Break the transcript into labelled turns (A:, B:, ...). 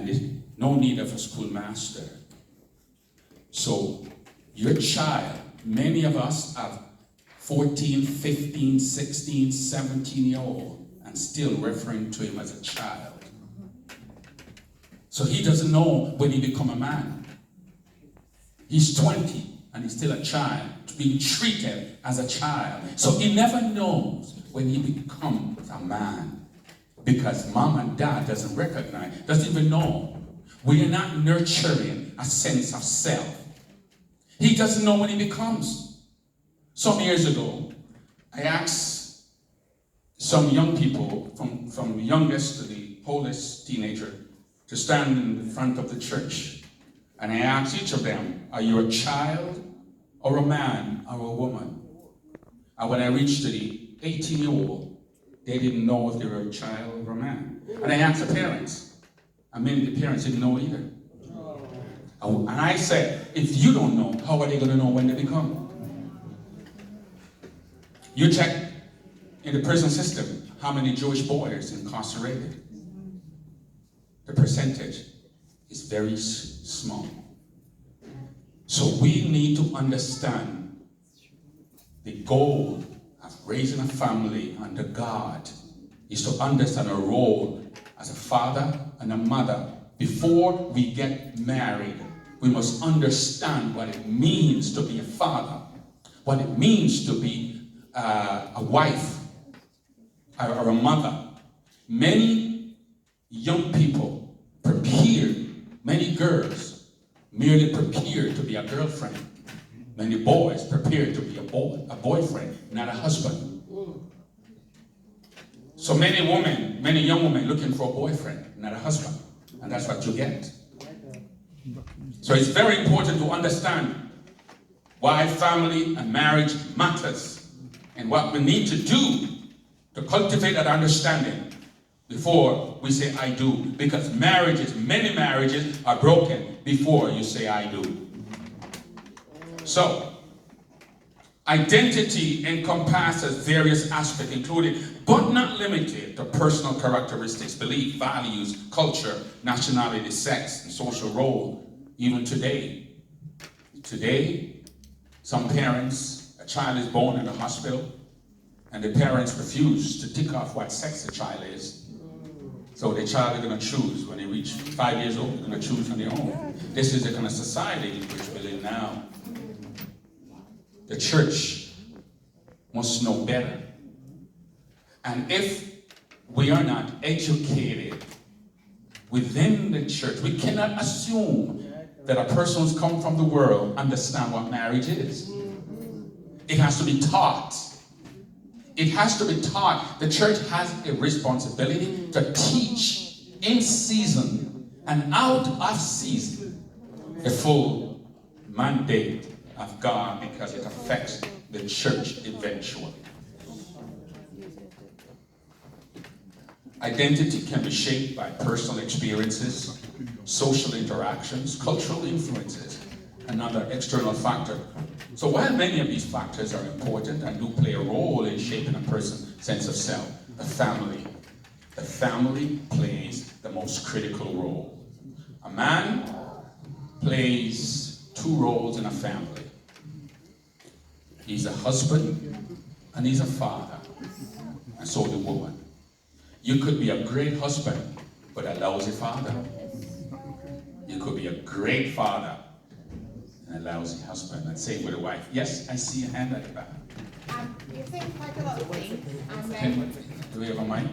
A: and there's no need of a schoolmaster. So your child, many of us have 14, 15, 16, 17-year-old and still referring to him as a child. So he doesn't know when he become a man. He's 20 and he's still a child, being treated as a child. So he never knows when he becomes a man, because mom and dad doesn't recognize, doesn't even know. We are not nurturing a sense of self. He doesn't know when he becomes. Some years ago, I asked some young people, from the youngest to the oldest teenager, to stand in the front of the church. And I asked each of them, are you a child or a man or a woman? And when I reached to the 18-year-old, they didn't know if they were a child or a man. And I asked the parents, and many of the parents didn't know either. And I said, if you don't know, how are they going to know when they become? You check in the prison system how many Jewish boys incarcerated. The percentage is very small. So we need to understand the goal of raising a family under God is to understand a role as a father and a mother. Before we get married, we must understand what it means to be a father, what it means to be a wife or a mother. Many young people many girls merely prepare to be a girlfriend. Many boys prepare to be a boyfriend, not a husband. So many young women looking for a boyfriend, not a husband. And that's what you get. So it's very important to understand why family and marriage matters and what we need to do to cultivate that understanding before we say I do. Because many marriages are broken before you say I do. So, identity encompasses various aspects, including, but not limited to, personal characteristics, belief, values, culture, nationality, sex, and social role. Even today, some parents, a child is born in a hospital, and the parents refuse to tick off what sex the child is. So the child is going to choose. When they reach 5 years old, they're going to choose on their own. This is the kind of society in which we live now. The church must know better. And if we are not educated within the church, we cannot assume that a person who's come from the world understands what marriage is. It has to be taught. It has to be taught. The church has a responsibility to teach in season and out of season the full mandate of God, because it affects the church eventually. Identity can be shaped by personal experiences, social interactions, cultural influences, and other external factors. So while many of these factors are important and do play a role in shaping a person's sense of self, the family plays the most critical role. A man plays two roles in a family. He's a husband and he's a father, and so the woman. You could be a great husband, but a lousy father. You could be a great father and a lousy husband. And same with a wife. Yes, I see a hand at the back.
B: You think quite a lot of things, and then...
A: Do we have a mic?